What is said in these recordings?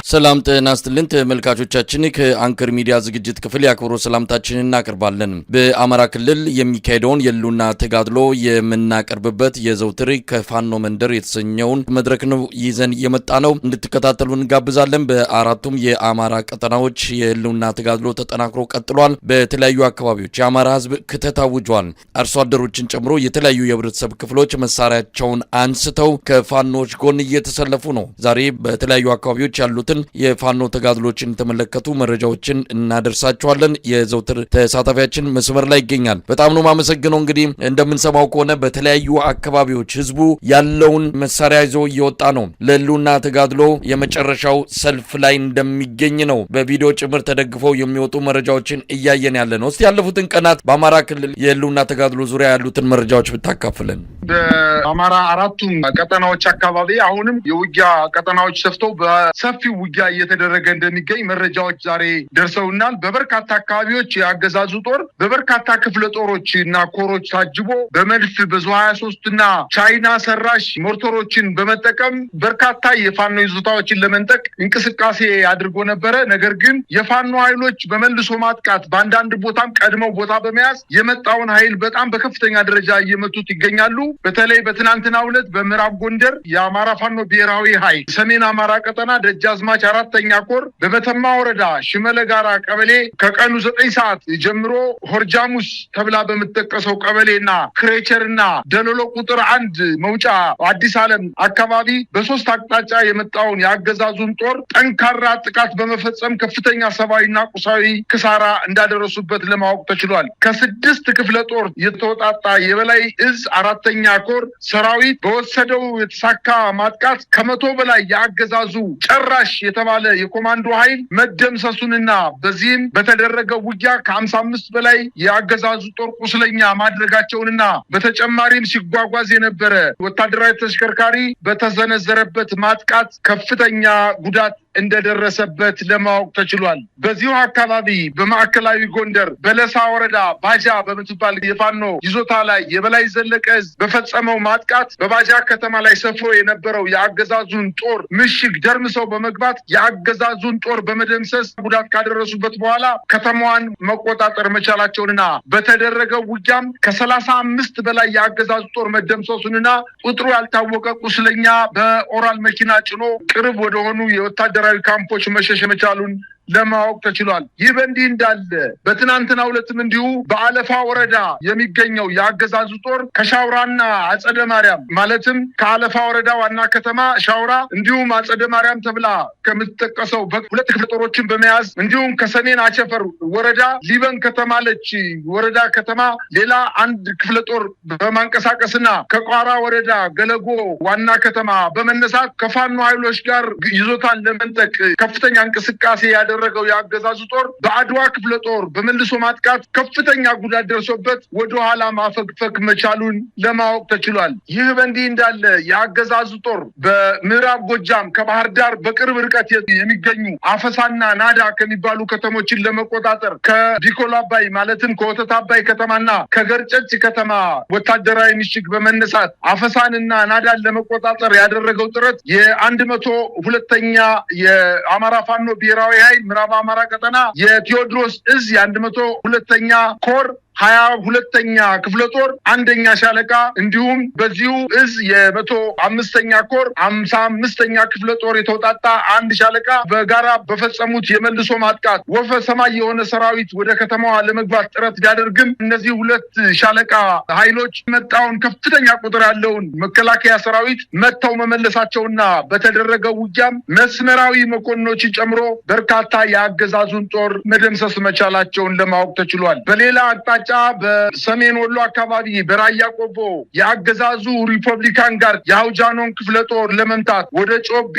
ሰላም ጤና ይስጥልን ተመልካቾቻችን ከአንከር ሚዲያ ዝግጅት ክፍል ያክብሮ ሰላምታችንን እናቀርባለን። በአማራ ክልል የሚካሄደውን የሉና ተጋድሎ የምናቀርብበት የዘውትር ከፋኖ መንደር የተሰኘውን መድረክ ነው ይዘን የመጣ ነው። እንድትከታተሉ እንጋብዛለን። በአራቱም የአማራ ቀጠናዎች የሉና ተጋድሎ ተጠናክሮ ቀጥሏል። በተለያዩ አካባቢዎች የአማራ ህዝብ ክተት አውጇል። አርሶ አደሮችን ጨምሮ የተለያዩ የህብረተሰብ ክፍሎች መሳሪያቸውን አንስተው ከፋኖች ጎን እየተሰለፉ ነው። ዛሬ በተለያዩ አካባቢዎች ያሉትን የፋኖ ተጋድሎችን ተመለከቱ መረጃዎችን እናደርሳቸዋለን። የዘውትር ተሳታፊያችን መስመር ላይ ይገኛል። በጣም ነው ማመሰግነው። እንግዲህ እንደምንሰማው ከሆነ በተለያዩ አካባቢዎች ህዝቡ ያለውን መሳሪያ ይዞ እየወጣ ነው። ለሉና ተጋድሎ የመጨረሻው ሰልፍ ላይ እንደሚገኝ ነው በቪዲዮ ጭምር ተደግፈው የሚወጡ መረጃዎችን እያየን ያለ ነው። እስቲ ያለፉትን ቀናት በአማራ ክልል የሉና ተጋድሎ ዙሪያ ያሉትን መረጃዎች ብታካፍለን። በአማራ አራቱም ቀጠናዎች አካባቢ አሁንም የውጊያ ቀጠናዎች ሰፍተው በሰፊው ውጊያ እየተደረገ እንደሚገኝ መረጃዎች ዛሬ ደርሰውናል። በበርካታ አካባቢዎች የአገዛዙ ጦር በበርካታ ክፍለ ጦሮች እና ኮሮች ታጅቦ በመድፍ በዙ 23 እና ቻይና ሰራሽ ሞርተሮችን በመጠቀም በርካታ የፋኖ ይዞታዎችን ለመንጠቅ እንቅስቃሴ አድርጎ ነበረ። ነገር ግን የፋኖ ኃይሎች በመልሶ ማጥቃት በአንዳንድ ቦታም ቀድመው ቦታ በመያዝ የመጣውን ኃይል በጣም በከፍተኛ ደረጃ እየመቱት ይገኛሉ። በተለይ በትናንትናው ዕለት በምዕራብ ጎንደር የአማራ ፋኖ ብሔራዊ ኃይል ሰሜን አማራ ቀጠና ደጃዝማች አራተኛ ኮር በመተማ ወረዳ ሽመለ ጋራ ቀበሌ ከቀኑ 9 ሰዓት ጀምሮ ሆርጃሙስ ተብላ በምትጠቀሰው ቀበሌና ክሬቸርና ደሎሎ ቁጥር 1 መውጫ አዲስ ዓለም አካባቢ በሶስት አቅጣጫ የመጣውን የአገዛዙን ጦር ጠንካራ ጥቃት በመፈጸም ከፍተኛ ሰብአዊና ቁሳዊ ክሳራ እንዳደረሱበት ለማወቅ ተችሏል። ከ6 ክፍለ ጦር የተወጣጣ የበላይ እዝ አራተኛ ኮር ሰራዊት በወሰደው የተሳካ ማጥቃት ከ100 በላይ የአገዛዙ ጨራሽ የተባለ የኮማንዶ ኃይል መደምሰሱንና በዚህም በተደረገው ውጊያ ከ55 በላይ የአገዛዙ ጦር ቁስለኛ ማድረጋቸውንና በተጨማሪም ሲጓጓዝ የነበረ ወታደራዊ ተሽከርካሪ በተዘነዘረበት ማጥቃት ከፍተኛ ጉዳት እንደደረሰበት ለማወቅ ተችሏል። በዚሁ አካባቢ በማዕከላዊ ጎንደር በለሳ ወረዳ ባጃ በምትባል የፋኖ ይዞታ ላይ የበላይ ዘለቀ በፈጸመው ማጥቃት በባጃ ከተማ ላይ ሰፍሮ የነበረው የአገዛዙን ጦር ምሽግ ደርምሰው በመግባት የአገዛዙን ጦር በመደምሰስ ጉዳት ካደረሱበት በኋላ ከተማዋን መቆጣጠር መቻላቸውንና በተደረገው ውጊያም ከ35 በላይ የአገዛዙ ጦር መደምሰሱንና ቁጥሩ ያልታወቀ ቁስለኛ በኦራል መኪና ጭኖ ቅርብ ወደሆኑ የወታደራዊ ካምፖች መሸሽ መቻሉን ለማወቅ ተችሏል። ይህ በእንዲህ እንዳለ በትናንትናው ዕለትም እንዲሁ በአለፋ ወረዳ የሚገኘው የአገዛዙ ጦር ከሻውራና አጸደ ማርያም ማለትም ከአለፋ ወረዳ ዋና ከተማ ሻውራ እንዲሁም አጸደ ማርያም ተብላ ከምትጠቀሰው በሁለት ክፍለ ጦሮችን በመያዝ እንዲሁም ከሰሜን አቸፈር ወረዳ ሊበን ከተማለች ወረዳ ከተማ ሌላ አንድ ክፍለ ጦር በማንቀሳቀስና ከቋራ ወረዳ ገለጎ ዋና ከተማ በመነሳት ከፋኖ ኃይሎች ጋር ይዞታን ለመንጠቅ ከፍተኛ እንቅስቃሴ ያደረገው የአገዛዙ ጦር በአድዋ ክፍለ ጦር በመልሶ ማጥቃት ከፍተኛ ጉዳት ደርሶበት ወደ ኋላ ማፈግፈግ መቻሉን ለማወቅ ተችሏል። ይህ በእንዲህ እንዳለ የአገዛዙ ጦር በምዕራብ ጎጃም ከባህር ዳር በቅርብ ርቀት የሚገኙ አፈሳና ናዳ ከሚባሉ ከተሞችን ለመቆጣጠር ከዲኮል አባይ ማለትም ከወተት አባይ ከተማና ከገርጨጭ ከተማ ወታደራዊ ምሽግ በመነሳት አፈሳንና ናዳን ለመቆጣጠር ያደረገው ጥረት የ102ኛ የአማራ ፋኖ ብሔራዊ ኃይል ምዕራብ አማራ ቀጠና የቴዎድሮስ እዝ የ102ኛ ኮር 22ኛ ክፍለ ጦር 1ኛ ሻለቃ እንዲሁም በዚሁ እዝ የ105ኛ ኮር 55ኛ ክፍለ ጦር የተውጣጣ አንድ ሻለቃ በጋራ በፈጸሙት የመልሶ ማጥቃት ወፈ ሰማይ የሆነ ሰራዊት ወደ ከተማዋ ለመግባት ጥረት ቢያደርግም እነዚህ ሁለት ሻለቃ ኃይሎች መጣውን ከፍተኛ ቁጥር ያለውን መከላከያ ሰራዊት መተው መመለሳቸውና በተደረገው ውጊያም መስመራዊ መኮንኖችን ጨምሮ በርካታ የአገዛዙን ጦር መደምሰስ መቻላቸውን ለማወቅ ተችሏል። በሌላ አቅጣጫ በሰሜን ወሎ አካባቢ በራያ ቆቦ የአገዛዙ ሪፐብሊካን ጋር የአውጃኖን ክፍለ ጦር ለመምታት ወደ ጮቤ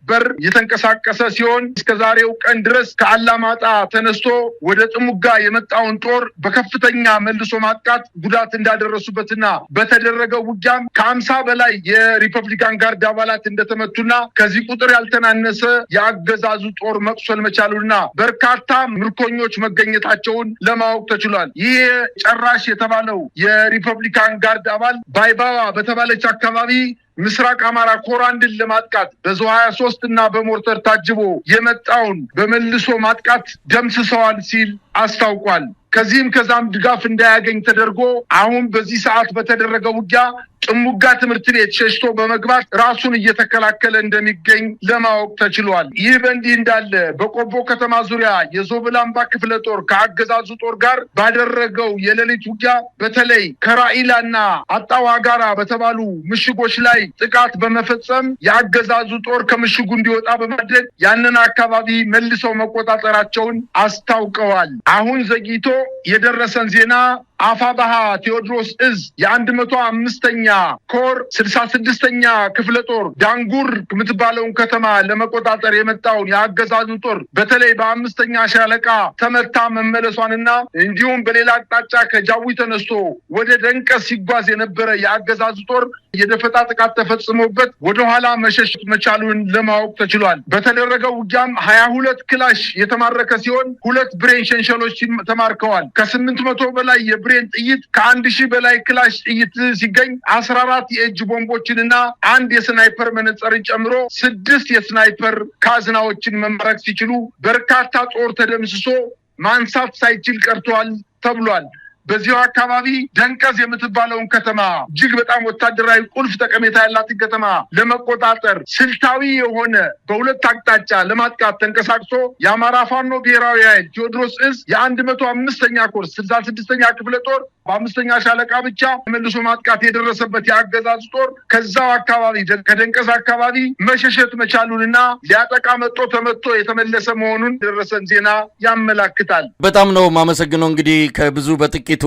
በር የተንቀሳቀሰ ሲሆን እስከዛሬው ቀን ድረስ ከአላማጣ ተነስቶ ወደ ጥሙጋ የመጣውን ጦር በከፍተኛ መልሶ ማጥቃት ጉዳት እንዳደረሱበትና በተደረገው ውጊያም ከ50 በላይ የሪፐብሊካን ጋርድ አባላት እንደተመቱና ከዚህ ቁጥር ያልተናነሰ የአገዛዙ ጦር መቁሰል መቻሉና በርካታ ምርኮኞች መገኘታቸውን ለማወቅ ተችሏል። ይህ ጨራሽ የተባለው የሪፐብሊካን ጋርድ አባል ባይባዋ በተባለች አካባቢ ምስራቅ አማራ ኮር አንድን ለማጥቃት በዙ 23 እና በሞርተር ታጅቦ የመጣውን በመልሶ ማጥቃት ደምስሰዋል ሲል አስታውቋል። ከዚህም ከዛም ድጋፍ እንዳያገኝ ተደርጎ አሁን በዚህ ሰዓት በተደረገው ውጊያ ጥሙጋ ትምህርት ቤት ሸሽቶ በመግባት ራሱን እየተከላከለ እንደሚገኝ ለማወቅ ተችሏል። ይህ በእንዲህ እንዳለ በቆቦ ከተማ ዙሪያ የዞብላምባ ክፍለ ጦር ከአገዛዙ ጦር ጋር ባደረገው የሌሊት ውጊያ በተለይ ከራኢላና አጣዋ ጋራ በተባሉ ምሽጎች ላይ ጥቃት በመፈጸም የአገዛዙ ጦር ከምሽጉ እንዲወጣ በማድረግ ያንን አካባቢ መልሰው መቆጣጠራቸውን አስታውቀዋል። አሁን ዘግይቶ የደረሰን ዜና አፋባሃ ቴዎድሮስ እዝ የ105ኛ ኮር 66ኛ ክፍለ ጦር ዳንጉር የምትባለውን ከተማ ለመቆጣጠር የመጣውን የአገዛዙ ጦር በተለይ በ5ኛ ሻለቃ ተመታ መመለሷንና እንዲሁም በሌላ አቅጣጫ ከጃዊ ተነስቶ ወደ ደንቀስ ሲጓዝ የነበረ የአገዛዙ ጦር የደፈጣ ጥቃት ተፈጽሞበት ወደ ኋላ መሸሽ መቻሉን ለማወቅ ተችሏል። በተደረገው ውጊያም 22 ክላሽ የተማረከ ሲሆን 2 ብሬን ሸንሸሎች ተማርከዋል። ከ800 በላይ የብሬን ጥይት ከ1000 በላይ ክላሽ ጥይት ሲገኝ 14 የእጅ ቦምቦችንና 1 የስናይፐር መነጽርን ጨምሮ 6 የስናይፐር ካዝናዎችን መማረክ ሲችሉ በርካታ ጦር ተደምስሶ ማንሳት ሳይችል ቀርቷል ተብሏል። በዚሁ አካባቢ ደንቀዝ የምትባለውን ከተማ እጅግ በጣም ወታደራዊ ቁልፍ ጠቀሜታ ያላትን ከተማ ለመቆጣጠር ስልታዊ የሆነ በሁለት አቅጣጫ ለማጥቃት ተንቀሳቅሶ የአማራ ፋኖ ብሔራዊ ኃይል ቴዎድሮስ እዝ የ105ኛ ኮር 66ኛ ክፍለ ጦር በ5ኛ ሻለቃ ብቻ መልሶ ማጥቃት የደረሰበት የአገዛዝ ጦር ከዛው አካባቢ ከደንቀዝ አካባቢ መሸሸት መቻሉንና ሊያጠቃ ተመቶ የተመለሰ መሆኑን ደረሰን ዜና ያመላክታል። በጣም ነው ማመሰግነው። እንግዲህ ከብዙ በጥቂቱ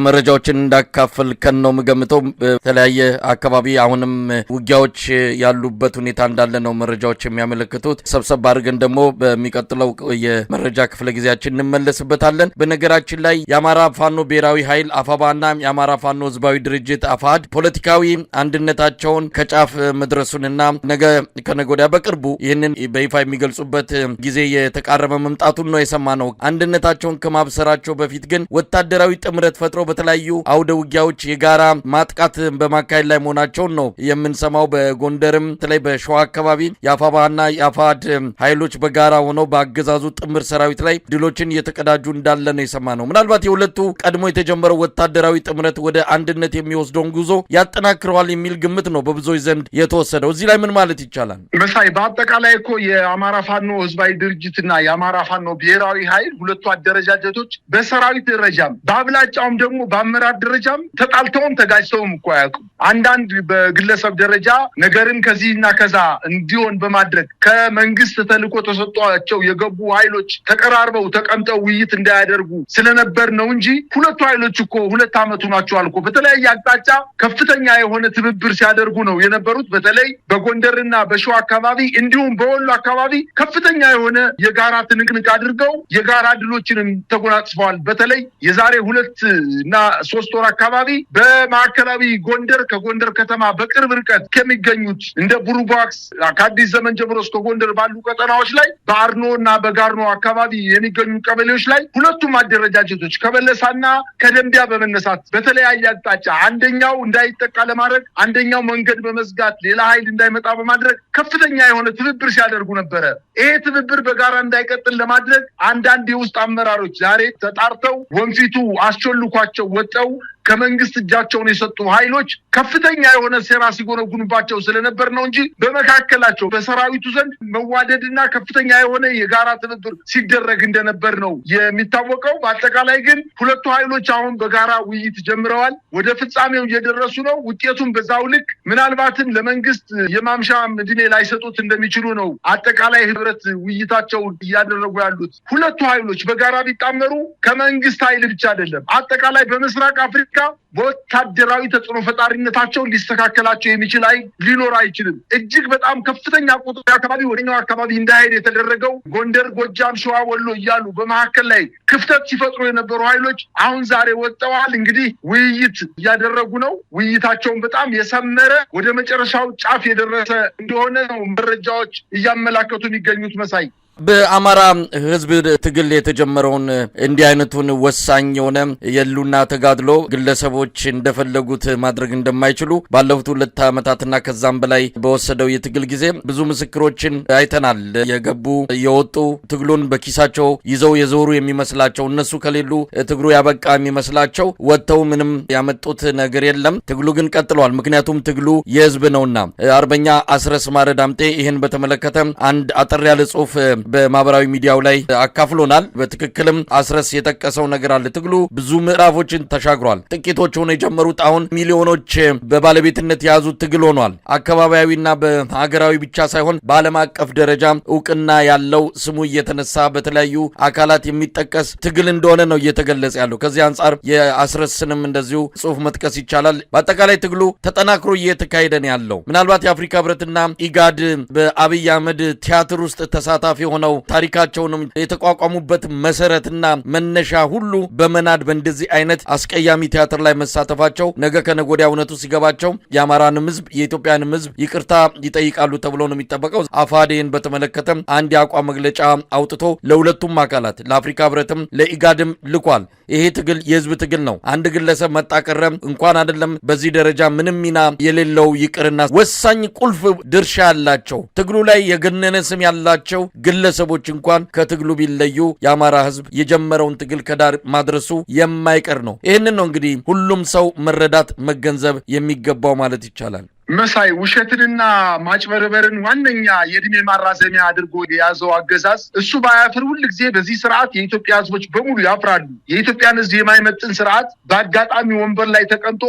መረጃዎችን እንዳካፈልከን ነው የምገምተው። በተለያየ አካባቢ አሁንም ውጊያዎች ያሉበት ሁኔታ እንዳለ ነው መረጃዎች የሚያመለክቱት። ሰብሰብ አድርገን ደግሞ በሚቀጥለው የመረጃ ክፍለ ጊዜያችን እንመለስበታለን። በነገራችን ላይ የአማራ ፋኖ ብሔራዊ ኃይል አፋባና የአማራ ፋኖ ህዝባዊ ድርጅት አፋድ ፖለቲካዊ አንድነታቸውን ከጫፍ መድረሱንና ነገ ከነገ ወዲያ በቅርቡ ይህንን በይፋ የሚገልጹበት ጊዜ የተቃረበ መምጣቱን ነው የሰማነው። አንድነታቸውን ከማብሰራቸው በፊት ግን ወታደራዊ ጥምረት ፈጥሮ በተለያዩ አውደ ውጊያዎች የጋራ ማጥቃት በማካሄድ ላይ መሆናቸውን ነው የምንሰማው። በጎንደርም በተለይ በሸዋ አካባቢ የአፋባና የአፋድ ኃይሎች በጋራ ሆነው በአገዛዙ ጥምር ሰራዊት ላይ ድሎችን እየተቀዳጁ እንዳለ ነው የሰማነው። ምናልባት የሁለቱ ቀድሞ የተጀመረው ወታደራዊ ጥምረት ወደ አንድነት የሚወስደውን ጉዞ ያጠናክረዋል የሚል ግምት ነው በብዙዎች ዘንድ የተወሰደው። እዚህ ላይ ምን ማለት ይቻላል? መሳይ በአጠቃላይ እኮ የአማራ ፋኖ ህዝባዊ ድርጅትና የአማራ ፋኖ ብሔራዊ ኃይል ሁለቱ አደረጃጀቶች በሰራዊት ደረጃም በአብላጫውም ደግሞ በአመራር ደረጃም ተጣልተውም ተጋጭተውም እኮ አያውቁም። አንዳንድ በግለሰብ ደረጃ ነገርን ከዚህና ከዛ እንዲሆን በማድረግ ከመንግስት ተልዕኮ ተሰጥቷቸው የገቡ ኃይሎች ተቀራርበው ተቀምጠው ውይይት እንዳያደርጉ ስለነበር ነው እንጂ ሁለቱ ኃይሎች እኮ 2 ዓመቱ ናቸዋል እኮ በተለያየ አቅጣጫ ከፍተኛ የሆነ ትብብር ሲያደርጉ ነው የነበሩት። በተለይ በጎንደርና በሸዋ አካባቢ እንዲሁም በወሎ አካባቢ ከፍተኛ የሆነ የጋራ ትንቅንቅ አድርገው የጋራ ድሎችንም ተጎናጽፈዋል። በተለይ የዛሬ 2 እና 3 ወር አካባቢ በማዕከላዊ ጎንደር ከጎንደር ከተማ በቅርብ ርቀት ከሚገኙት እንደ ቡሩባክስ ከአዲስ ዘመን ጀምሮ እስከ ጎንደር ባሉ ቀጠናዎች ላይ በአርኖ እና በጋርኖ አካባቢ የሚገኙ ቀበሌዎች ላይ ሁለቱም አደረጃጀቶች ከበለሳና ከደንቢያ በመነሳት በተለያየ አቅጣጫ አንደኛው እንዳይጠቃ ለማድረግ አንደኛው መንገድ በመዝጋት ሌላ ኃይል እንዳይመጣ በማድረግ ከፍተኛ የሆነ ትብብር ሲያደርጉ ነበረ። ይሄ ትብብር በጋራ እንዳይቀጥል ለማድረግ አንዳንድ የውስጥ አመራሮች ዛሬ ተጣርተው ወንፊቱ አስቸልኳቸው ወጠው ከመንግስት እጃቸውን የሰጡ ኃይሎች ከፍተኛ የሆነ ሴራ ሲጎነጉኑባቸው ስለነበር ነው እንጂ በመካከላቸው በሰራዊቱ ዘንድ መዋደድና ከፍተኛ የሆነ የጋራ ትብብር ሲደረግ እንደነበር ነው የሚታወቀው። በአጠቃላይ ግን ሁለቱ ኃይሎች አሁን በጋራ ውይይት ጀምረዋል። ወደ ፍጻሜው እየደረሱ ነው። ውጤቱም በዛው ልክ ምናልባትም ለመንግስት የማምሻ ዕድሜ ላይሰጡት እንደሚችሉ ነው አጠቃላይ ህብረት ውይይታቸው እያደረጉ ያሉት። ሁለቱ ኃይሎች በጋራ ቢጣመሩ ከመንግስት ኃይል ብቻ አይደለም አጠቃላይ በምስራቅ አፍሪካ በወታደራዊ ተጽዕኖ ፈጣሪነታቸው ሊስተካከላቸው የሚችል ኃይል ሊኖር አይችልም። እጅግ በጣም ከፍተኛ ቁጥር አካባቢ ወደኛው አካባቢ እንዳይሄድ የተደረገው ጎንደር፣ ጎጃም፣ ሸዋ፣ ወሎ እያሉ በመካከል ላይ ክፍተት ሲፈጥሩ የነበሩ ኃይሎች አሁን ዛሬ ወጥተዋል። እንግዲህ ውይይት እያደረጉ ነው። ውይይታቸውን በጣም የሰመረ ወደ መጨረሻው ጫፍ የደረሰ እንደሆነ ነው መረጃዎች እያመላከቱ የሚገኙት። መሳይ በአማራ ህዝብ ትግል የተጀመረውን እንዲህ አይነቱን ወሳኝ የሆነ የሉና ተጋድሎ ግለሰቦች እንደፈለጉት ማድረግ እንደማይችሉ ባለፉት 2 ዓመታትና ከዛም በላይ በወሰደው የትግል ጊዜ ብዙ ምስክሮችን አይተናል። የገቡ የወጡ ትግሉን በኪሳቸው ይዘው የዞሩ የሚመስላቸው እነሱ ከሌሉ ትግሉ ያበቃ የሚመስላቸው ወጥተው ምንም ያመጡት ነገር የለም። ትግሉ ግን ቀጥሏል። ምክንያቱም ትግሉ የህዝብ ነውና። አርበኛ አስረስ ማረ ዳምጤ ይህን በተመለከተ አንድ አጠር ያለ ጽሁፍ በማህበራዊ ሚዲያው ላይ አካፍሎናል። በትክክልም አስረስ የጠቀሰው ነገር አለ። ትግሉ ብዙ ምዕራፎችን ተሻግሯል። ጥቂቶች ሆነው የጀመሩት አሁን ሚሊዮኖች በባለቤትነት የያዙት ትግል ሆኗል። አካባቢያዊና በሀገራዊ ብቻ ሳይሆን በዓለም አቀፍ ደረጃ እውቅና ያለው ስሙ እየተነሳ በተለያዩ አካላት የሚጠቀስ ትግል እንደሆነ ነው እየተገለጸ ያለው። ከዚህ አንጻር የአስረስንም እንደዚሁ ጽሁፍ መጥቀስ ይቻላል። በአጠቃላይ ትግሉ ተጠናክሮ እየተካሄደ ነው ያለው። ምናልባት የአፍሪካ ህብረትና ኢጋድ በአብይ አህመድ ቲያትር ውስጥ ተሳታፊ ሆነው ታሪካቸውንም የተቋቋሙበት መሰረትና መነሻ ሁሉ በመናድ በእንደዚህ አይነት አስቀያሚ ቲያትር ላይ መሳተፋቸው ነገ ከነገ ወዲያ እውነቱ ሲገባቸው የአማራንም ህዝብ የኢትዮጵያንም ህዝብ ይቅርታ ይጠይቃሉ ተብሎ ነው የሚጠበቀው። አፋዴን በተመለከተ አንድ የአቋም መግለጫ አውጥቶ ለሁለቱም አካላት ለአፍሪካ ህብረትም ለኢጋድም ልኳል። ይሄ ትግል የህዝብ ትግል ነው። አንድ ግለሰብ መጣቀረ እንኳን አይደለም በዚህ ደረጃ ምንም ሚና የሌለው ይቅርና ወሳኝ ቁልፍ ድርሻ ያላቸው ትግሉ ላይ የገነነ ስም ያላቸው ግለሰቦች እንኳን ከትግሉ ቢለዩ የአማራ ህዝብ የጀመረውን ትግል ከዳር ማድረሱ የማይቀር ነው። ይህንን ነው እንግዲህ ሁሉም ሰው መረዳት መገንዘብ የሚገባው ማለት ይቻላል። መሳይ ውሸትንና ማጭበርበርን ዋነኛ የእድሜ ማራዘሚያ አድርጎ የያዘው አገዛዝ እሱ ባያፍር ሁል ጊዜ በዚህ ስርዓት የኢትዮጵያ ህዝቦች በሙሉ ያፍራሉ። የኢትዮጵያን ህዝብ የማይመጥን ስርዓት በአጋጣሚ ወንበር ላይ ተቀምጦ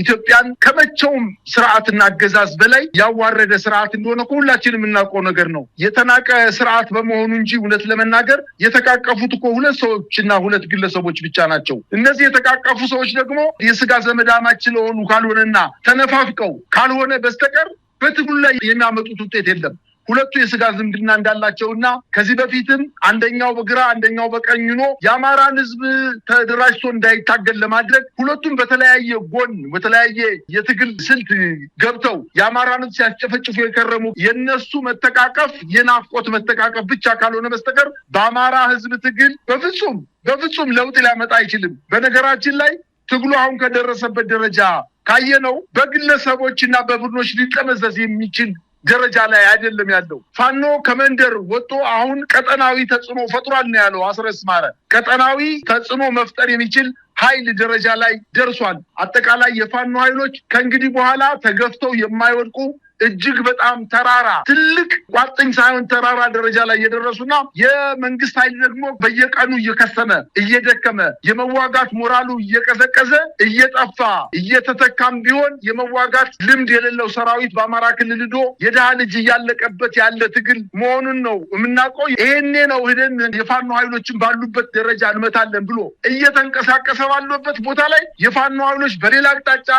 ኢትዮጵያን ከመቼውም ስርዓትና አገዛዝ በላይ ያዋረደ ስርዓት እንደሆነ ሁላችንም የምናውቀው ነገር ነው። የተናቀ ስርዓት በመሆኑ እንጂ እውነት ለመናገር የተቃቀፉት እኮ 2 ሰዎችና 2 ግለሰቦች ብቻ ናቸው። እነዚህ የተቃቀፉ ሰዎች ደግሞ የስጋ ዘመዳማች ስለሆኑ ካልሆነና ተነፋፍቀው ካልሆነ በስተቀር በትግሉ ላይ የሚያመጡት ውጤት የለም። 2ቱ የስጋ ዝምድና እንዳላቸውና ከዚህ በፊትም አንደኛው በግራ አንደኛው በቀኝ ሆኖ የአማራን ህዝብ ተደራጅቶ እንዳይታገል ለማድረግ 2ቱም በተለያየ ጎን በተለያየ የትግል ስልት ገብተው የአማራን ህዝብ ሲያስጨፈጭፉ የከረሙ የነሱ መተቃቀፍ የናፍቆት መተቃቀፍ ብቻ ካልሆነ በስተቀር በአማራ ህዝብ ትግል በፍጹም ለውጥ ሊያመጣ አይችልም። በነገራችን ላይ ትግሉ አሁን ከደረሰበት ደረጃ ካየነው በግለሰቦችና በቡድኖች ሊጠመዘዝ የሚችል ደረጃ ላይ አይደለም ያለው። ፋኖ ከመንደር ወጥቶ አሁን ቀጠናዊ ተጽዕኖ ፈጥሯል ነው ያለው አስረስ ማረ። ቀጠናዊ ተጽዕኖ መፍጠር የሚችል ኃይል ደረጃ ላይ ደርሷል። አጠቃላይ የፋኖ ኃይሎች ከእንግዲህ በኋላ ተገፍተው የማይወድቁ እጅግ በጣም ተራራ ትልቅ ቋጥኝ ሳይሆን ተራራ ደረጃ ላይ የደረሱና የመንግስት ኃይል ደግሞ በየቀኑ እየከሰመ እየደከመ የመዋጋት ሞራሉ እየቀዘቀዘ እየጠፋ እየተተካም ቢሆን የመዋጋት ልምድ የሌለው ሰራዊት በአማራ ክልል ዶ የድሃ ልጅ እያለቀበት ያለ ትግል መሆኑን ነው የምናውቀው። ይሄኔ ነው ሄደን የፋኖ ኃይሎችን ባሉበት ደረጃ እንመታለን ብሎ እየተንቀሳቀሰ ባሉበት ቦታ ላይ የፋኖ ኃይሎች በሌላ አቅጣጫ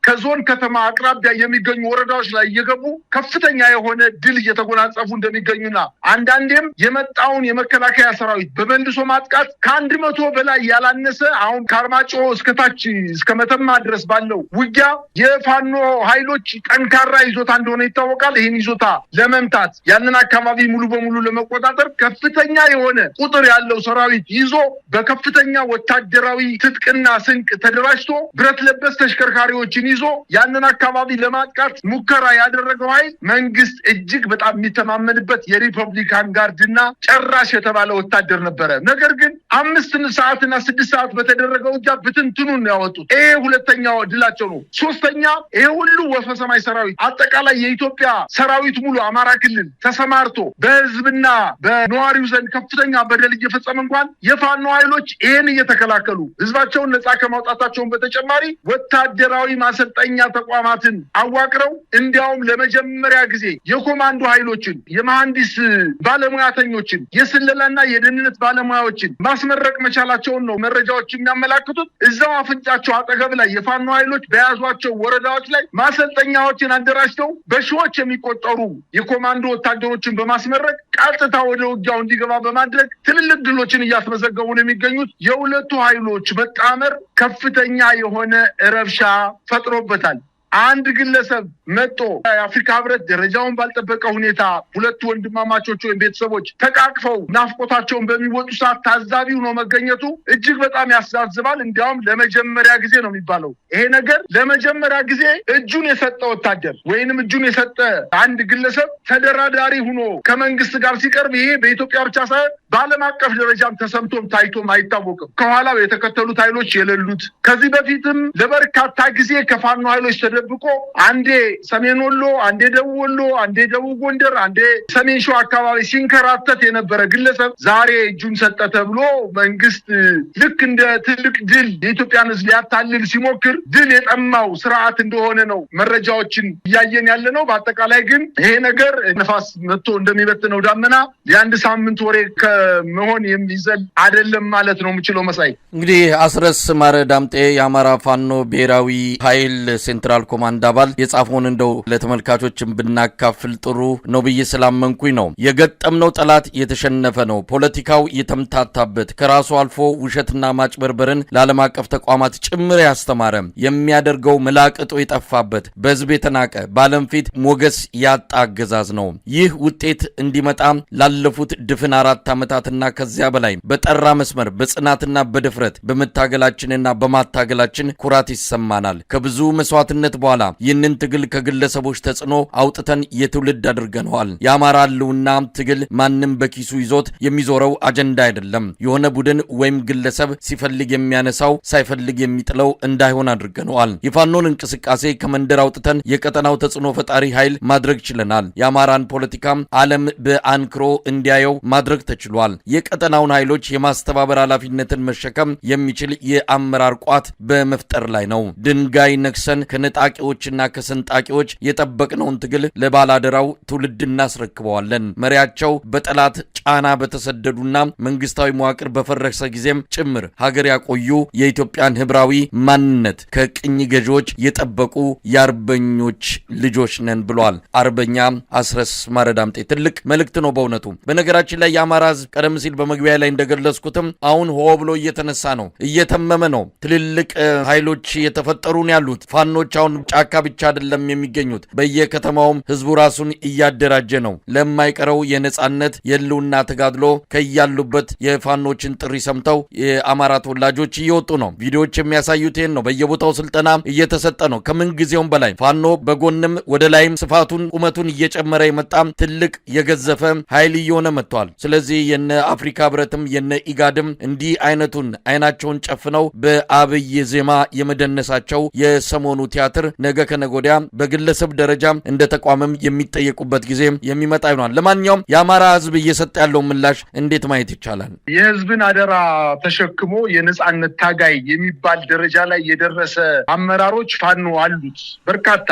ከዞን ከተማ አቅራቢያ የሚገኙ ወረዳዎች ላይ እየገቡ ከፍተኛ የሆነ ድል እየተጎናጸፉ እንደሚገኙና አንዳንዴም የመጣውን የመከላከያ ሰራዊት በመልሶ ማጥቃት ከ100 በላይ ያላነሰ አሁን ከአርማጭሆ እስከታች እስከ መተማ ድረስ ባለው ውጊያ የፋኖ ኃይሎች ጠንካራ ይዞታ እንደሆነ ይታወቃል። ይህን ይዞታ ለመምታት ያንን አካባቢ ሙሉ በሙሉ ለመቆጣጠር ከፍተኛ የሆነ ቁጥር ያለው ሰራዊት ይዞ በከፍተኛ ወታደራዊ ትጥቅና ስንቅ ተደራጅቶ ብረት ለበስ ተሽከርካሪዎችን ይዞ ያንን አካባቢ ለማጥቃት ሙከራ ያደረገው ኃይል መንግስት እጅግ በጣም የሚተማመንበት የሪፐብሊካን ጋርድና ጨራሽ የተባለ ወታደር ነበረ። ነገር ግን 5 ሰዓትና 6 ሰዓት በተደረገው ውጊያ ብትንትኑን ያወጡት። ይሄ ሁለተኛው ድላቸው ነው። ሶስተኛ ይሄ ሁሉ ወፈ ሰማይ ሰራዊት አጠቃላይ የኢትዮጵያ ሰራዊት ሙሉ አማራ ክልል ተሰማርቶ በህዝብና በነዋሪው ዘንድ ከፍተኛ በደል እየፈጸመ እንኳን የፋኖ ኃይሎች ይሄን እየተከላከሉ ህዝባቸውን ነፃ ከማውጣታቸውን በተጨማሪ ወታደራዊ ማሰልጠኛ ተቋማትን አዋቅረው እንዲያውም ለመጀመሪያ ጊዜ የኮማንዶ ኃይሎችን የመሐንዲስ ባለሙያተኞችን የስለላና የደህንነት ባለሙያዎችን ማስመረቅ መቻላቸውን ነው መረጃዎች የሚያመላክቱት። እዛው አፍንጫቸው አጠገብ ላይ የፋኖ ኃይሎች በያዟቸው ወረዳዎች ላይ ማሰልጠኛዎችን አደራጅተው በሺዎች የሚቆጠሩ የኮማንዶ ወታደሮችን በማስመረቅ ቀጥታ ወደ ውጊያው እንዲገባ በማድረግ ትልልቅ ድሎችን እያስመዘገቡ ነው የሚገኙት። የሁለቱ ኃይሎች መጣመር ከፍተኛ የሆነ ረብሻ ፈጥሮበታል። አንድ ግለሰብ መጥቶ የአፍሪካ ህብረት ደረጃውን ባልጠበቀ ሁኔታ ሁለት ወንድማማቾች ወይም ቤተሰቦች ተቃቅፈው ናፍቆታቸውን በሚወጡ ሰዓት ታዛቢ ሆኖ መገኘቱ እጅግ በጣም ያሳዝባል። እንዲያውም ለመጀመሪያ ጊዜ ነው የሚባለው። ይሄ ነገር ለመጀመሪያ ጊዜ እጁን የሰጠ ወታደር ወይንም እጁን የሰጠ አንድ ግለሰብ ተደራዳሪ ሆኖ ከመንግስት ጋር ሲቀርብ ይሄ በኢትዮጵያ ብቻ ሳይሆን በዓለም አቀፍ ደረጃም ተሰምቶም ታይቶም አይታወቅም። ከኋላው የተከተሉት ኃይሎች የሌሉት ከዚህ በፊትም ለበርካታ ጊዜ ከፋኖ ኃይሎች ተደብቆ አንዴ ሰሜን ወሎ፣ አንዴ ደቡብ ወሎ፣ አንዴ ደቡብ ጎንደር፣ አንዴ ሰሜን ሸዋ አካባቢ ሲንከራተት የነበረ ግለሰብ ዛሬ እጁን ሰጠ ተብሎ መንግስት ልክ እንደ ትልቅ ድል የኢትዮጵያን ሕዝብ ሊያታልል ሲሞክር ድል የጠማው ስርዓት እንደሆነ ነው መረጃዎችን እያየን ያለ ነው። በአጠቃላይ ግን ይሄ ነገር ነፋስ መጥቶ እንደሚበትነው ዳመና የአንድ ሳምንት ወሬ ከመሆን የሚዘል አይደለም ማለት ነው የምችለው። መሳይ እንግዲህ አስረስ ማረ ዳምጤ የአማራ ፋኖ ብሔራዊ ኃይል ሴንትራል ኮማንድ አባል የጻፈውን እንደው ለተመልካቾችም ብናካፍል ጥሩ ነው ብዬ ስላመንኩኝ ነው። የገጠምነው ጠላት የተሸነፈ ነው። ፖለቲካው የተምታታበት ከራሱ አልፎ ውሸትና ማጭበርበርን ለዓለም አቀፍ ተቋማት ጭምር ያስተማረ የሚያደርገው መላቅጦ የጠፋበት በህዝብ የተናቀ በዓለም ፊት ሞገስ ያጣ አገዛዝ ነው። ይህ ውጤት እንዲመጣ ላለፉት ድፍን 4 ዓመታትና ከዚያ በላይ በጠራ መስመር በጽናትና በድፍረት በመታገላችንና በማታገላችን ኩራት ይሰማናል። ከብዙ መስዋዕትነት በኋላ ይህንን ትግል ከግለሰቦች ተጽዕኖ አውጥተን የትውልድ አድርገነዋል። የአማራ ህልውና ትግል ማንም በኪሱ ይዞት የሚዞረው አጀንዳ አይደለም። የሆነ ቡድን ወይም ግለሰብ ሲፈልግ የሚያነሳው ሳይፈልግ የሚጥለው እንዳይሆን አድርገነዋል። የፋኖን እንቅስቃሴ ከመንደር አውጥተን የቀጠናው ተጽዕኖ ፈጣሪ ኃይል ማድረግ ችለናል። የአማራን ፖለቲካም ዓለም በአንክሮ እንዲያየው ማድረግ ተችሏል። የቀጠናውን ኃይሎች የማስተባበር ኃላፊነትን መሸከም የሚችል የአመራር ቋት በመፍጠር ላይ ነው። ድንጋይ ነክሰን ከነጣቂዎችና ከሰንጣቂዎች የጠበቅነውን ትግል ለባላደራው ትውልድ እናስረክበዋለን። መሪያቸው በጠላት ጫና በተሰደዱና መንግስታዊ መዋቅር በፈረሰ ጊዜም ጭምር ሀገር ያቆዩ የኢትዮጵያን ህብራዊ ማንነት ከቅኝ ገዢዎች የጠበቁ የአርበኞች ልጆች ነን ብሏል አርበኛ አስረስ ማረ ዳምጤ። ትልቅ መልእክት ነው በእውነቱ። በነገራችን ላይ የአማራ ህዝብ ቀደም ሲል በመግቢያ ላይ እንደገለጽኩትም አሁን ሆ ብሎ እየተነሳ ነው፣ እየተመመ ነው። ትልልቅ ኃይሎች እየተፈጠሩ ነው ያሉት። ፋኖች አሁን ጫካ ብቻ አይደለም የሚገኙት፣ በየከተማውም ህዝቡ ራሱን እያደራጀ ነው። ለማይቀረው የነጻነት የህልውና ተጋድሎ ከያሉበት የፋኖችን ጥሪ ሰምተው የአማራ ተወላጆች እየወጡ ነው። ቪዲዮዎች የሚያሳዩት ይህን ነው። በየቦታው ስልጠና እየተሰጠ ነው። ከምን ጊዜውም በላይ ፋኖ በጎንም ወደ ላይም ስፋቱን ቁመቱን እየጨመረ የመጣም ትልቅ የገዘፈ ኃይል እየሆነ መጥቷል። ስለዚህ የነ አፍሪካ ህብረትም የነ ኢጋድም እንዲህ አይነቱን አይናቸውን ጨፍነው በአብይ ዜማ የመደነሳቸው የሰሞኑ ቲያትር ነገ ከነጎዲያ በግለሰብ ደረጃ እንደ ተቋምም የሚጠየቁበት ጊዜ የሚመጣ ይሆናል። ለማንኛውም የአማራ ህዝብ እየሰጠ ያለው ምላሽ እንዴት ማየት ይቻላል? የህዝብን አደራ ተሸክሞ የነጻነት ታጋይ የሚባል ደረጃ ላይ የደረሰ አመራሮች ፋኖ አሉት። በርካታ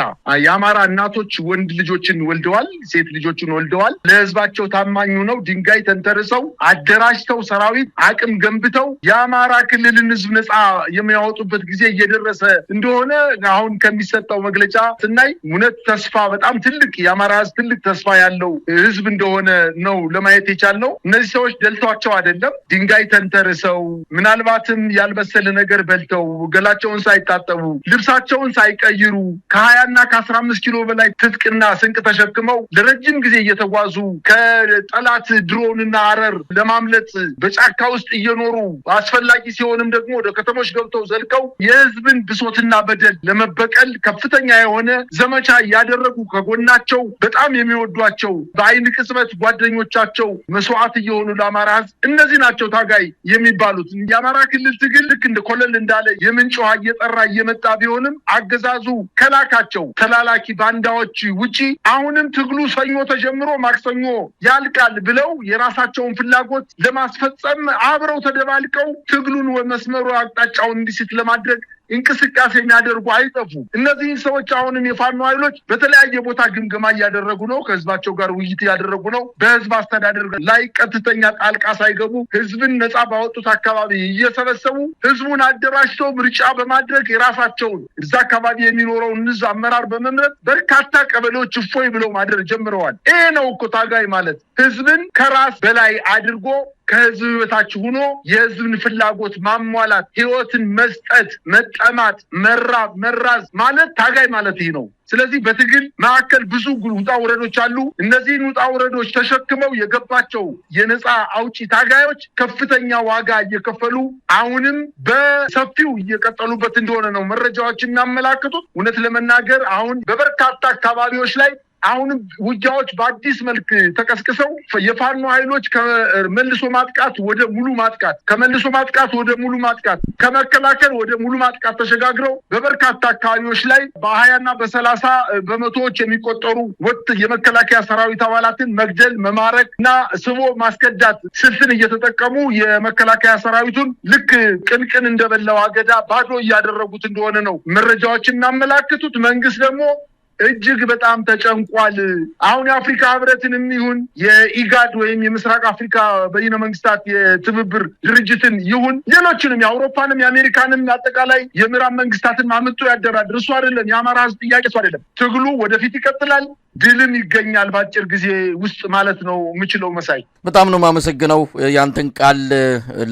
የአማራ እናቶች ወንድ ልጆችን ወልደዋል፣ ሴት ልጆችን ወልደዋል። ለህዝባቸው ታማኙ ነው ድንጋይ ተንተርሰው አደራጅተው ሰራዊት አቅም ገንብተው የአማራ ክልልን ህዝብ ነጻ የሚያወጡበት ጊዜ እየደረሰ እንደሆነ አሁን ከሚሰጠው መግለጫ ስናይ እውነት ተስፋ በጣም ትልቅ የአማራ ህዝብ ትልቅ ተስፋ ያለው ህዝብ እንደሆነ ነው ለማየት የቻልነው። እነዚህ ሰዎች ደልቷቸው አይደለም ድንጋይ ተንተርሰው ምናልባትም ያልበሰለ ነገር በልተው ገላቸውን ሳይታጠቡ ልብሳቸውን ሳይቀይሩ ከ20 እና ከ15 ኪሎ በላይ ትጥቅና ስንቅ ተሸክመው ለረጅም ጊዜ እየተጓዙ ከጠላት ድሮንና አረር ለማምለጥ በጫካ ውስጥ እየኖሩ አስፈላጊ ሲሆንም ደግሞ ወደ ከተሞች ገብተው ዘልቀው የህዝብን ብሶትና በደል ለመበቀል ከፍተኛ የሆነ ዘመቻ እያደረጉ ከጎናቸው በጣም የሚወዷቸው በአይን ቅጽበት ጓደኞቻቸው መስዋዕት እየሆኑ ለአማራ ህዝብ እነዚህ ናቸው ታጋይ የሚባሉት። የአማራ ክልል ትግል ልክ እንደ ኮለል እንዳለ የምንጭ ውሃ እየጠራ እየመጣ ቢሆንም አገዛዙ ከላካቸው ተላላኪ ባንዳዎች ውጪ አሁንም ትግሉ ሰኞ ተጀምሮ ማክሰኞ ያልቃል ብለው የራሳቸውን ፍላጎት ለማስፈጸም አብረው ተደባልቀው ትግሉን መስመሩ አቅጣጫውን እንዲስት ለማድረግ እንቅስቃሴ የሚያደርጉ አይጠፉ። እነዚህ ሰዎች አሁንም የፋኖ ኃይሎች በተለያየ ቦታ ግምገማ እያደረጉ ነው። ከህዝባቸው ጋር ውይይት እያደረጉ ነው። በህዝብ አስተዳደር ላይ ቀጥተኛ ጣልቃ ሳይገቡ ህዝብን ነጻ ባወጡት አካባቢ እየሰበሰቡ ህዝቡን አደራጅተው ምርጫ በማድረግ የራሳቸውን እዛ አካባቢ የሚኖረውን ህዝብ አመራር በመምረጥ በርካታ ቀበሌዎች እፎይ ብለው ማድረግ ጀምረዋል። ይሄ ነው እኮ ታጋይ ማለት። ህዝብን ከራስ በላይ አድርጎ ከህዝብ በታች ሆኖ የህዝብን ፍላጎት ማሟላት፣ ህይወትን መስጠት፣ ጠማት መራዝ ማለት ታጋይ ማለት ይሄ ነው። ስለዚህ በትግል ማዕከል ብዙ ውጣ ውረዶች አሉ። እነዚህን ውጣ ውረዶች ተሸክመው የገባቸው የነፃ አውጪ ታጋዮች ከፍተኛ ዋጋ እየከፈሉ አሁንም በሰፊው እየቀጠሉበት እንደሆነ ነው መረጃዎች የሚያመላክቱት። እውነት ለመናገር አሁን በበርካታ አካባቢዎች ላይ አሁንም ውጊያዎች በአዲስ መልክ ተቀስቅሰው የፋኖ ኃይሎች ከመልሶ ማጥቃት ወደ ሙሉ ማጥቃት ከመከላከል ወደ ሙሉ ማጥቃት ተሸጋግረው በበርካታ አካባቢዎች ላይ በ20 እና በ30 በመቶዎች የሚቆጠሩ የመከላከያ ሰራዊት አባላትን መግደል፣ መማረክ እና ስቦ ማስከዳት ስልትን እየተጠቀሙ የመከላከያ ሰራዊቱን ልክ ቅንቅን እንደበላው አገዳ ባዶ እያደረጉት እንደሆነ ነው መረጃዎች የሚያመላክቱት። መንግስት ደግሞ እጅግ በጣም ተጨንቋል። አሁን የአፍሪካ ህብረትንም ይሁን የኢጋድ ወይም የምስራቅ አፍሪካ በይነ መንግስታት የትብብር ድርጅትን ይሁን ሌሎችንም የአውሮፓንም የአሜሪካንም አጠቃላይ የምዕራብ መንግስታትን አምጥቶ ያደራድር እሱ አይደለም። የአማራ ህዝብ ጥያቄ እሱ አይደለም። ትግሉ ወደፊት ይቀጥላል፣ ድልም ይገኛል በአጭር ጊዜ ውስጥ ማለት ነው የምችለው። መሳይ በጣም ነው የማመሰግነው። ያንተን ቃል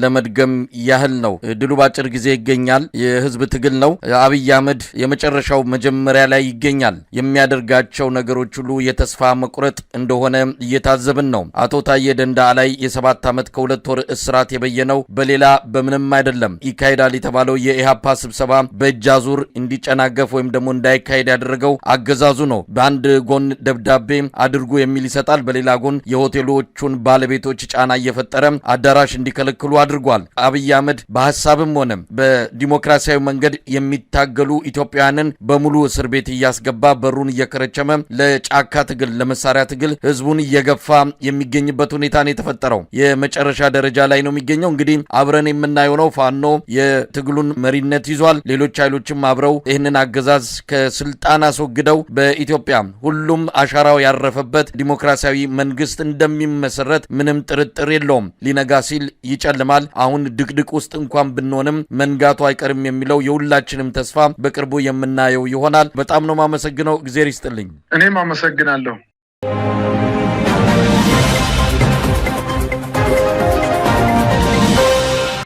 ለመድገም ያህል ነው። ድሉ በአጭር ጊዜ ይገኛል። የህዝብ ትግል ነው። አብይ አህመድ የመጨረሻው መጀመሪያ ላይ ይገኛል። የሚያደርጋቸው ነገሮች ሁሉ የተስፋ መቁረጥ እንደሆነ እየታዘብን ነው። አቶ ታዬ ደንደዓ ላይ የ7 ዓመት ከ2 ወር እስራት የበየነው በሌላ በምንም አይደለም። ይካሄዳል የተባለው የኢሃፓ ስብሰባ በእጅ አዙር እንዲጨናገፍ ወይም ደግሞ እንዳይካሄድ ያደረገው አገዛዙ ነው። በአንድ ጎን ደብዳቤ አድርጉ የሚል ይሰጣል፣ በሌላ ጎን የሆቴሎቹን ባለቤቶች ጫና እየፈጠረ አዳራሽ እንዲከለክሉ አድርጓል። አብይ አህመድ በሐሳብም ሆነ በዲሞክራሲያዊ መንገድ የሚታገሉ ኢትዮጵያውያንን በሙሉ እስር ቤት እያስገባ በሩን እየከረቸመ ለጫካ ትግል ለመሳሪያ ትግል ህዝቡን እየገፋ የሚገኝበት ሁኔታ ነው የተፈጠረው። የመጨረሻ ደረጃ ላይ ነው የሚገኘው። እንግዲህ አብረን የምናየው ነው። ፋኖ የትግሉን መሪነት ይዟል። ሌሎች ኃይሎችም አብረው ይህንን አገዛዝ ከስልጣን አስወግደው በኢትዮጵያ ሁሉም አሻራው ያረፈበት ዲሞክራሲያዊ መንግስት እንደሚመሰረት ምንም ጥርጥር የለውም። ሊነጋ ሲል ይጨልማል። አሁን ድቅድቅ ውስጥ እንኳን ብንሆንም መንጋቱ አይቀርም የሚለው የሁላችንም ተስፋ በቅርቡ የምናየው ይሆናል። በጣም ነው ማመሰግነው። እግዚአብሔር ይስጥልኝ። እኔም አመሰግናለሁ።